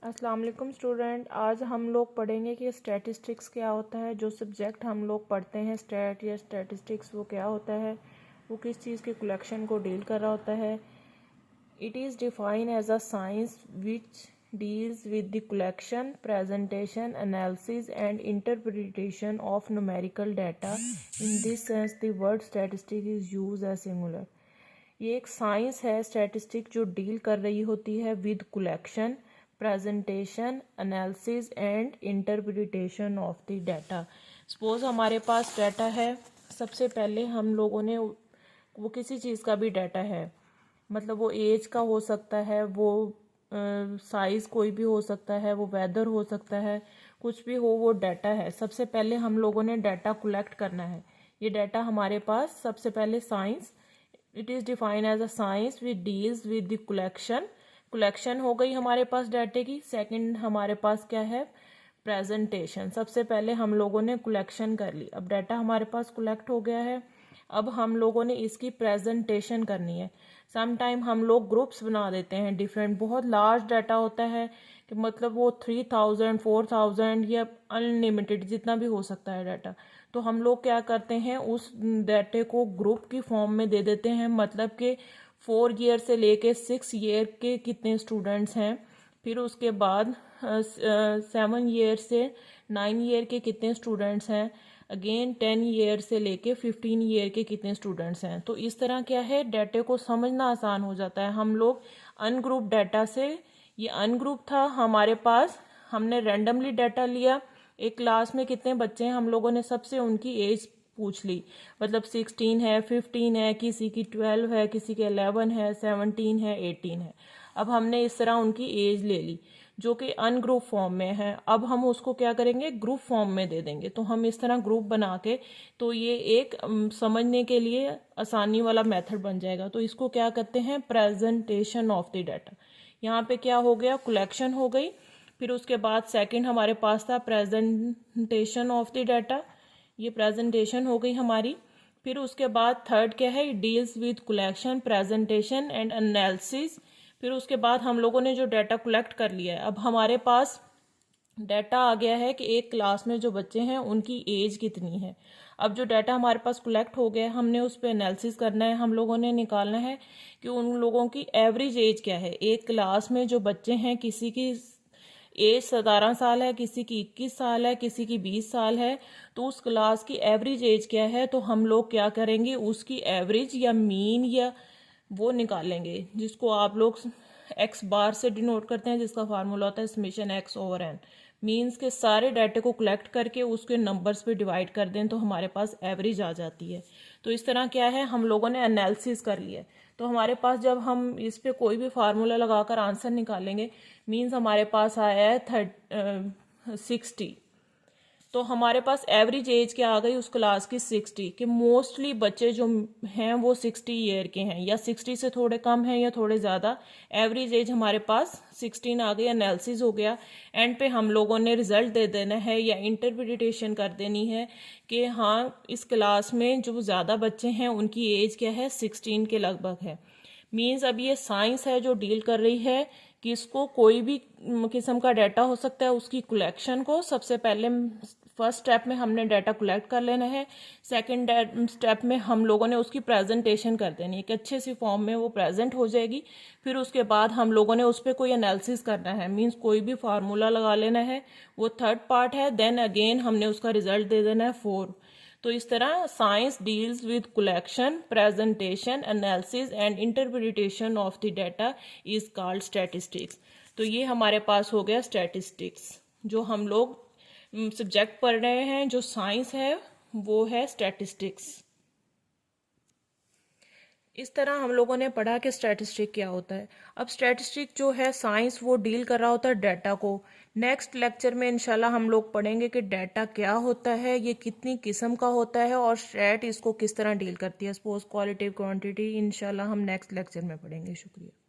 अस्सलाम वालेकुम स्टूडेंट। आज हम लोग पढ़ेंगे कि स्टैटिस्टिक्स क्या होता है। जो सब्जेक्ट हम लोग पढ़ते हैं स्टैट या स्टैटिस्टिक्स, वो क्या होता है, वो किस चीज़ के कलेक्शन को डील कर रहा होता है। It is defined as a science which deals with the collection, presentation, analysis and interpretation of numerical data. In this sense the word statistic is use as singular. ये एक साइंस है statistic जो deal कर रही होती है with collection, presentation, analysis and interpretation of the data. Suppose हमारे पास data है, सबसे पहले हम लोगों ने वो किसी चीज़ का भी डाटा है, मतलब वो एज का हो सकता है, वो साइज़ कोई भी हो सकता है, वो वेदर हो सकता है, कुछ भी हो, वो डाटा है। सबसे पहले हम लोगों ने डाटा कलेक्ट करना है। ये डाटा हमारे पास सबसे पहले science, it is defined as a science which deals with the collection. Collection हो गई हमारे पास डाटे की। सेकंड हमारे पास क्या है, प्रेजेंटेशन। सबसे पहले हम लोगों ने कलेक्शन कर ली, अब डाटा हमारे पास कलेक्ट हो गया है, अब हम लोगों ने इसकी प्रेजेंटेशन करनी है। सम टाइम हम लोग ग्रुप्स बना देते हैं डिफरेंट, बहुत लार्ज डाटा होता है कि मतलब वो 3000 4000 या अनलिमिटेड जितना भी हो सकता है डाटा। तो हम लोग क्या करते हैं, उस डाटे को ग्रुप की फॉर्म में दे देते हैं, मतलब कि 4 ईयर से लेके 6 ईयर के कितने स्टूडेंट्स हैं, फिर उसके बाद 7 ईयर से 9 ईयर के कितने स्टूडेंट्स हैं, अगेन 10 ईयर से लेके 15 ईयर के कितने स्टूडेंट्स हैं। तो इस तरह क्या है, डाटे को समझना आसान हो जाता है। हम लोग अनग्रुप डाटा से, ये अनग्रुप था हमारे पास, हमने रैंडमली डाटा लिया, एक क्लास में कितने बच्चे हैं हम लोगों ने सबसे उनकी एज पूछ ली, मतलब 16 है, 15 है, किसी की 12 है, किसी के 11 है, 17 है, 18 है। अब हमने इस तरह उनकी एज ले ली जो कि अनग्रुप फॉर्म में है। अब हम उसको क्या करेंगे, ग्रुप फॉर्म में दे देंगे। तो हम इस तरह ग्रुप बना के, तो ये एक समझने के लिए आसानी वाला मेथड बन जाएगा। तो इसको क्या कहते हैं, प्रेजेंटेशन ऑफ द डाटा। यहाँ पे क्या हो गया, कलेक्शन हो गई, फिर उसके बाद सेकंड हमारे पास था प्रेजेंटेशन ऑफ द डाटा, ये प्रेजेंटेशन हो गई हमारी। फिर उसके बाद थर्ड क्या है, deals with collection, presentation and analysis. फिर उसके बाद हम लोगों ने जो डाटा कलेक्ट कर लिया है, अब हमारे पास डाटा आ गया है कि एक क्लास में जो बच्चे हैं उनकी एज कितनी है। अब जो डाटा हमारे पास कलेक्ट हो गया है, हमने उस पर एनालिसिस करना है, हम लोगों ने निकालना है कि उन लोगों की एवरेज एज क्या है। एक क्लास में जो बच्चे हैं, किसी की एज 17 साल है, किसी की 21 साल है, किसी की 20 साल है, तो उस क्लास की एवरेज एज क्या है। तो हम लोग क्या करेंगे, उसकी एवरेज या मीन या वो निकालेंगे, जिसको आप लोग एक्स बार से डिनोट करते हैं, जिसका फार्मूला होता है summation x over n. Means के सारे डाटे को कलेक्ट करके उसके नंबर्स पे डिवाइड कर दें तो हमारे पास एवरेज आ जाती है। तो इस तरह क्या है, हम लोगों ने एनालिसिस कर लिया है। तो हमारे पास जब हम इस पे कोई भी फार्मूला लगाकर आंसर निकालेंगे, मीन्स हमारे पास आया है 60, तो हमारे पास एवरेज एज क्या आ गई उस क्लास की 60, कि मोस्टली बच्चे जो हैं वो 60 ईयर के हैं, या 60 से थोड़े कम हैं या थोड़े ज़्यादा। एवरेज एज हमारे पास 16 आ गई, एनालिसिस हो गया। एंड पे हम लोगों ने रिजल्ट दे देना है या इंटरप्रिटेशन कर देनी है कि हाँ, इस क्लास में जो ज़्यादा बच्चे हैं उनकी एज क्या है, 16 के लगभग है। मीन्स अब ये साइंस है जो डील कर रही है कि इसको कोई भी किस्म का डाटा हो सकता है, उसकी कलेक्शन को सबसे पहले फर्स्ट स्टेप में हमने डाटा कलेक्ट कर लेना है। सेकंड स्टेप में हम लोगों ने उसकी प्रेजेंटेशन कर देनी है कि अच्छे सी फॉर्म में वो प्रेजेंट हो जाएगी। फिर उसके बाद हम लोगों ने उस पर कोई एनालिसिस करना है, मीन्स कोई भी फार्मूला लगा लेना है, वो थर्ड पार्ट है। देन अगेन हमने उसका रिजल्ट दे देना है 4। तो इस तरह science deals with collection, presentation, analysis and interpretation of the data is called statistics. तो ये हमारे पास हो गया स्टैटिस्टिक्स। जो हम लोग सब्जेक्ट पढ़ रहे हैं, जो साइंस है, वो है स्टैटिस्टिक्स। इस तरह हम लोगों ने पढ़ा कि स्टैटिस्टिक क्या होता है। अब स्टैटिस्टिक जो है साइंस, वो डील कर रहा होता है डाटा को। नेक्स्ट लेक्चर में इंशाल्लाह हम लोग पढ़ेंगे कि डाटा क्या होता है, ये कितनी किस्म का होता है, और स्टैट इसको किस तरह डील करती है। सपोज क्वालिटी, क्वांटिटी, इंशाल्लाह हम नेक्स्ट लेक्चर में पढ़ेंगे। शुक्रिया।